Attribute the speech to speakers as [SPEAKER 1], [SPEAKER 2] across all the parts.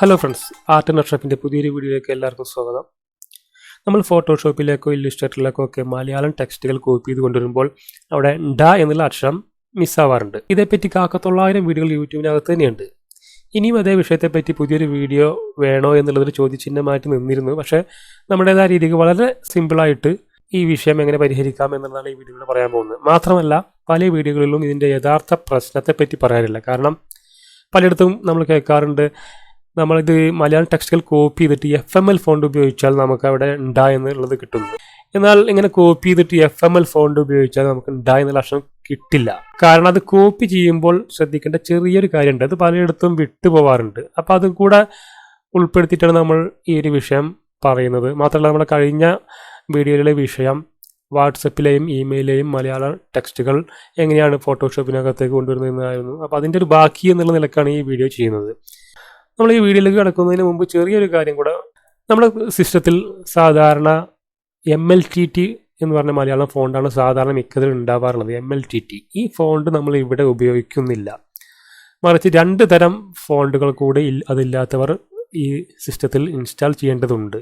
[SPEAKER 1] Hello friends, art and ഷെഫിൻ്റെ പുതിയൊരു വീഡിയോയിലേക്ക് എല്ലാവർക്കും സ്വാഗതം. നമ്മൾ ഫോട്ടോഷോപ്പിലേക്കോ ഇല്ലുസ്ട്രേറ്ററിലേക്കോ ഒക്കെ മലയാളം ടെക്സ്റ്റുകൾ കോപ്പി ചെയ്ത് കൊണ്ടുവരുമ്പോൾ അവിടെ ഡ എന്നുള്ള അക്ഷരം മിസ്സാവാറുണ്ട്. ഇതേപ്പറ്റി 900 വീഡിയോകൾ യൂട്യൂബിനകത്ത് തന്നെയുണ്ട്. ഇനിയും അതേ വിഷയത്തെപ്പറ്റി പുതിയൊരു വീഡിയോ വേണോ എന്നുള്ളതൊരു ചോദ്യചിഹ്നമായിട്ട് നിന്നിരുന്നു. പക്ഷേ നമ്മുടേതായ രീതിക്ക് വളരെ സിമ്പിളായിട്ട് ഈ വിഷയം എങ്ങനെ പരിഹരിക്കാം എന്നുള്ളതാണ് ഈ വീഡിയോയിൽ പറയാൻ പോകുന്നത്. മാത്രമല്ല പല വീഡിയോകളിലും ഇതിൻ്റെ യഥാർത്ഥ പ്രശ്നത്തെപ്പറ്റി പറയാനില്ല. കാരണം പലയിടത്തും നമ്മൾ കേൾക്കാറുണ്ട്, നമ്മളിത് മലയാളം ടെക്സ്റ്റുകൾ കോപ്പി ചെയ്തിട്ട് FML ഫോണ്ട് ഉപയോഗിച്ചാൽ നമുക്ക് അവിടെ ഉണ്ടാ എന്നുള്ളത് കിട്ടുന്നു. എന്നാൽ ഇങ്ങനെ കോപ്പി ചെയ്തിട്ട് FML ഫോണ്ട് ഉപയോഗിച്ചാൽ നമുക്ക് ഉണ്ടാ എന്നുള്ള അക്ഷരം കിട്ടില്ല. കാരണം അത് കോപ്പി ചെയ്യുമ്പോൾ ശ്രദ്ധിക്കേണ്ട ചെറിയൊരു കാര്യമുണ്ട്, അത് പലയിടത്തും വിട്ടുപോകാറുണ്ട്. അപ്പോൾ അതും കൂടെ ഉൾപ്പെടുത്തിയിട്ടാണ് നമ്മൾ ഈ ഒരു വിഷയം പറയുന്നത്. മാത്രമല്ല നമ്മുടെ കഴിഞ്ഞ വീഡിയോയിലെ വിഷയം വാട്സപ്പിലെയും ഇമെയിലെയും മലയാളം ടെക്സ്റ്റുകൾ എങ്ങനെയാണ് ഫോട്ടോഷോപ്പിനകത്തേക്ക് കൊണ്ടുവരുന്നതെന്നായിരുന്നു. അപ്പോൾ അതിൻ്റെ ഒരു ബാക്കി എന്നുള്ള നിലക്കാണ് ഈ വീഡിയോ ചെയ്യുന്നത്. നമ്മൾ ഈ വീഡിയോയിലേക്ക് കിടക്കുന്നതിന് മുമ്പ് ചെറിയൊരു കാര്യം കൂടെ, നമ്മുടെ സിസ്റ്റത്തിൽ സാധാരണ MLTT എന്ന് പറഞ്ഞ മലയാളം ഫോണ്ടാണ് സാധാരണ മിക്കതിലും ഉണ്ടാവാറുള്ളത്. MLTT ഈ ഫോണ്ട് നമ്മൾ ഇവിടെ ഉപയോഗിക്കുന്നില്ല. മറിച്ച് 2 തരം ഫോണ്ടുകൾ കൂടി അതില്ലാത്തവർ ഈ സിസ്റ്റത്തിൽ ഇൻസ്റ്റാൾ ചെയ്യേണ്ടതുണ്ട്.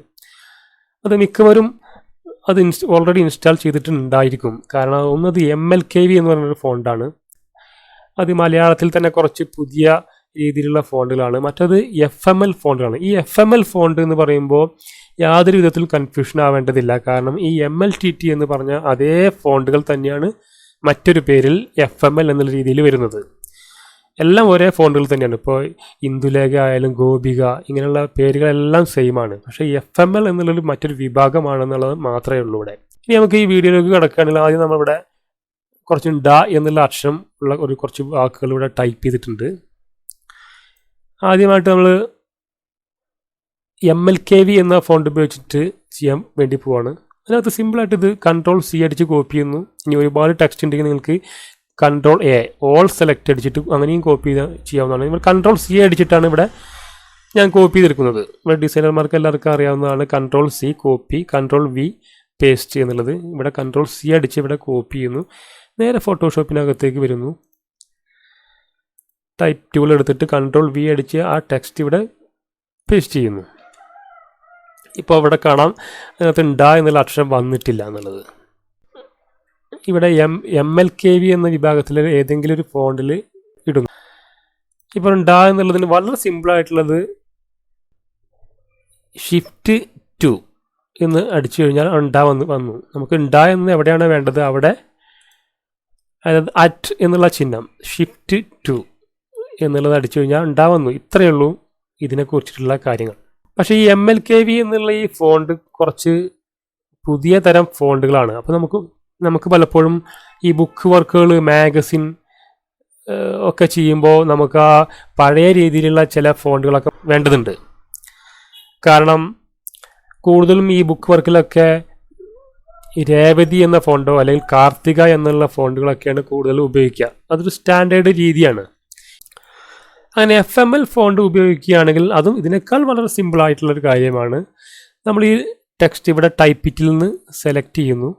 [SPEAKER 1] അത് മിക്കവരും അത് ഓൾറെഡി ഇൻസ്റ്റാൾ ചെയ്തിട്ടുണ്ടായിരിക്കും. കാരണം ഒന്നത് MLKV എന്ന് പറഞ്ഞൊരു ഫോണ്ടാണ്. അത് മലയാളത്തിൽ തന്നെ കുറച്ച് പുതിയ രീതിയിലുള്ള ഫോണ്ടുകളാണ്. മറ്റത് FML ഫോണ്ടുകളാണ്. ഈ FML ഫോണ്ട് എന്ന് പറയുമ്പോൾ യാതൊരു വിധത്തിലും കൺഫ്യൂഷൻ ആവേണ്ടതില്ല. കാരണം ഈ MLTT എന്ന് പറഞ്ഞ അതേ ഫോണ്ടുകൾ തന്നെയാണ് മറ്റൊരു പേരിൽ FML എന്നുള്ള രീതിയിൽ വരുന്നത്. എല്ലാം ഒരേ ഫോണ്ടുകൾ തന്നെയാണ്. ഇപ്പോൾ ഇന്ദുലേഖ ആയാലും ഗോപിക ഇങ്ങനെയുള്ള പേരുകളെല്ലാം സെയിമാണ്. പക്ഷേ FML എന്നുള്ളൊരു മറ്റൊരു വിഭാഗമാണെന്നുള്ളത് മാത്രമേ ഉള്ളൂ ഇവിടെ. ഇനി നമുക്ക് ഈ വീഡിയോയിലേക്ക് കിടക്കുകയാണെങ്കിൽ ആദ്യം നമ്മളിവിടെ കുറച്ച് ഡ എന്നുള്ള അക്ഷരം ഉള്ള കുറച്ച് വാക്കുകൾ ഇവിടെ ടൈപ്പ് ചെയ്തിട്ടുണ്ട്. ആദ്യമായിട്ട് നമ്മൾ MLKV എന്ന ഫോണ്ട് ഉപയോഗിച്ചിട്ട് ചെയ്യാൻ വേണ്ടി പോവാണ്. അതിനകത്ത് സിമ്പിളായിട്ട് ഇത് Ctrl+C അടിച്ച് കോപ്പി ചെയ്യുന്നു. ഇനി ഒരുപാട് ടെക്സ്റ്റ് ഉണ്ടെങ്കിൽ നിങ്ങൾക്ക് Ctrl+A ഓൾ സെലക്ട് അടിച്ചിട്ട് അങ്ങനെയും കോപ്പി ചെയ്യാവുന്നതാണ്. നിങ്ങൾ Ctrl+C അടിച്ചിട്ടാണ് ഇവിടെ ഞാൻ കോപ്പി ചെയ്തെടുക്കുന്നത്. ഇവിടെ ഡിസൈനർമാർക്ക് എല്ലാവർക്കും അറിയാവുന്നതാണ് Ctrl+C കോപ്പി, Ctrl+V പേസ്റ്റ് എന്നുള്ളത്. ഇവിടെ Ctrl+C അടിച്ച് ഇവിടെ കോപ്പി ചെയ്യുന്നു. നേരെ ഫോട്ടോഷോപ്പിനകത്തേക്ക് വരുന്നു. ടൈപ്പ് ടൂൾ എടുത്തിട്ട് Ctrl+V അടിച്ച് ആ ടെക്സ്റ്റ് ഇവിടെ പേസ്റ്റ് ചെയ്യുന്നു. ഇപ്പോൾ ഇവിടെ കാണാം അതിനകത്ത് ഡ എന്നുള്ള അക്ഷരം വന്നിട്ടില്ല എന്നുള്ളത്. ഇവിടെ MLKV എന്ന വിഭാഗത്തിൽ ഏതെങ്കിലും ഒരു ഫോണ്ടിൽ ഇടുന്നു. ഇപ്പോൾ ഡ എന്നുള്ളതിന് വളരെ സിമ്പിളായിട്ടുള്ളത് Shift+2 എന്ന് അടിച്ചു കഴിഞ്ഞാൽ ഡ വന്നു. നമുക്ക് ഡ എന്ന് എവിടെയാണ് വേണ്ടത് അവിടെ, അതായത് അറ്റ് എന്നുള്ള ചിഹ്നം Shift+2 എന്നുള്ളത് അടിച്ചു കഴിഞ്ഞാൽ ഉണ്ടാവുന്നു. ഇത്രയേ ഉള്ളൂ ഇതിനെക്കുറിച്ചിട്ടുള്ള കാര്യങ്ങൾ. പക്ഷേ ഈ MLKV എന്നുള്ള ഈ ഫോണ്ട് കുറച്ച് പുതിയ തരം ഫോണ്ടുകളാണ്. അപ്പോൾ നമുക്ക് പലപ്പോഴും ഈ ബുക്ക് വർക്കുകൾ, മാഗസിൻ ഒക്കെ ചെയ്യുമ്പോൾ നമുക്ക് ആ പഴയ രീതിയിലുള്ള ചില ഫോണ്ടുകളൊക്കെ വേണ്ടതുണ്ട്. കാരണം കൂടുതലും ഈ ബുക്ക് വർക്കിലൊക്കെ രേവതി എന്ന ഫോണ്ടോ അല്ലെങ്കിൽ കാർത്തിക എന്നുള്ള ഫോണ്ടുകളൊക്കെയാണ് കൂടുതൽ ഉപയോഗിക്കുക. അതൊരു സ്റ്റാൻഡേർഡ് രീതിയാണ്. അങ്ങനെ FML ഫോണ്ട് ഉപയോഗിക്കുകയാണെങ്കിൽ അതും ഇതിനേക്കാൾ വളരെ സിമ്പിളായിട്ടുള്ളൊരു കാര്യമാണ്. നമ്മൾ ഈ ടെക്സ്റ്റ് ഇവിടെ ടൈപ്പിറ്റിൽ നിന്ന് സെലക്ട് ചെയ്യുന്നു.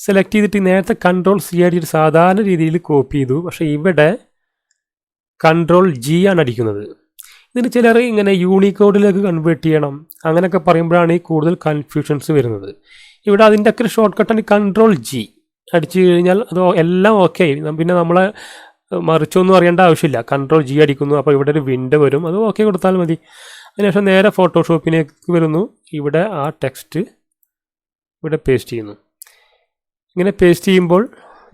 [SPEAKER 1] സെലക്ട് ചെയ്തിട്ട് നേരത്തെ Ctrl+C അടിച്ചിട്ട് സാധാരണ രീതിയിൽ കോപ്പി ചെയ്തു. പക്ഷേ ഇവിടെ Ctrl+G ആണ് അടിക്കുന്നത്. ഇതിന് ചിലർ ഇങ്ങനെ യൂണിക്കോഡിലേക്ക് കൺവേർട്ട് ചെയ്യണം അങ്ങനെയൊക്കെ പറയുമ്പോഴാണ് ഈ കൂടുതൽ കൺഫ്യൂഷൻസ് വരുന്നത്. ഇവിടെ അതിൻ്റെ ഒക്കെ ഒരു ഷോർട്ട് കട്ടാണ് Ctrl+G അടിച്ചു കഴിഞ്ഞാൽ അത് എല്ലാം ഓക്കെ. പിന്നെ നമ്മളെ മറിച്ചൊന്നും അറിയേണ്ട ആവശ്യമില്ല. Ctrl+G അടിക്കുന്നു. അപ്പോൾ ഇവിടെ ഒരു വിൻഡോ വരും, അത് ഓക്കെ കൊടുത്താൽ മതി. അതിനുശേഷം നേരെ ഫോട്ടോഷോപ്പിലേക്ക് വരുന്നു. ഇവിടെ ആ ടെക്സ്റ്റ് ഇവിടെ പേസ്റ്റ് ചെയ്യുന്നു. ഇങ്ങനെ പേസ്റ്റ് ചെയ്യുമ്പോൾ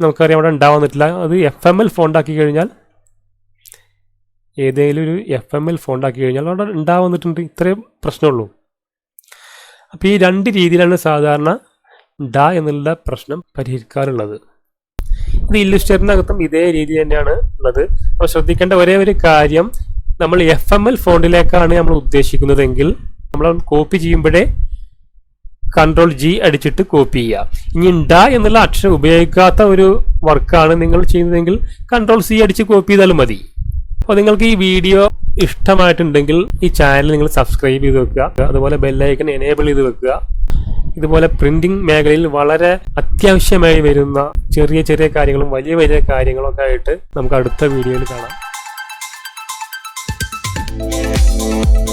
[SPEAKER 1] നമുക്കറിയാം അവിടെ ഉണ്ടാവുന്നിട്ടില്ല. അത് FML ഫോണ്ടാക്കി കഴിഞ്ഞാൽ, ഏതെങ്കിലും ഒരു FML ഫോണ്ടാക്കി കഴിഞ്ഞാൽ അവിടെ ഉണ്ടാവുന്നിട്ടുണ്ട്. ഇത്രയും പ്രശ്നമുള്ളൂ. അപ്പോൾ ഈ 2 രീതിയിലാണ് സാധാരണ ഡ എന്നുള്ള പ്രശ്നം പരിഹരിക്കാറുള്ളത്. ഇത് ഇല്ലുസ്ട്രേറ്ററിനകത്തും ഇതേ രീതി തന്നെയാണ് ഉള്ളത്. അപ്പോൾ ശ്രദ്ധിക്കേണ്ട ഒരേ ഒരു കാര്യം, നമ്മൾ FML ഫോണ്ടിലേക്കാണ് നമ്മൾ ഉദ്ദേശിക്കുന്നതെങ്കിൽ നമ്മൾ കോപ്പി ചെയ്യുമ്പോഴേ Ctrl+G അടിച്ചിട്ട് കോപ്പി ചെയ്യുക. ഇനി ഡ എന്നുള്ള അക്ഷരം ഉപയോഗിക്കാത്ത ഒരു വർക്കാണ് നിങ്ങൾ ചെയ്യുന്നതെങ്കിൽ Ctrl+C അടിച്ച് കോപ്പി ചെയ്താലും മതി. അപ്പോൾ നിങ്ങൾക്ക് ഈ വീഡിയോ ഇഷ്ടമായിട്ടുണ്ടെങ്കിൽ ഈ ചാനൽ നിങ്ങൾ സബ്സ്ക്രൈബ് ചെയ്ത് വെക്കുക. അതുപോലെ ബെല്ലൈക്കൺ എനേബിൾ ചെയ്ത് വെക്കുക. ഇതുപോലെ പ്രിന്റിംഗ് മേഖലയിൽ വളരെ അത്യാവശ്യമായി വരുന്ന ചെറിയ ചെറിയ കാര്യങ്ങളും വലിയ വലിയ കാര്യങ്ങളൊക്കെ ആയിട്ട് നമുക്ക് അടുത്ത വീഡിയോയിൽ കാണാം.
[SPEAKER 2] ചെയ്യുക.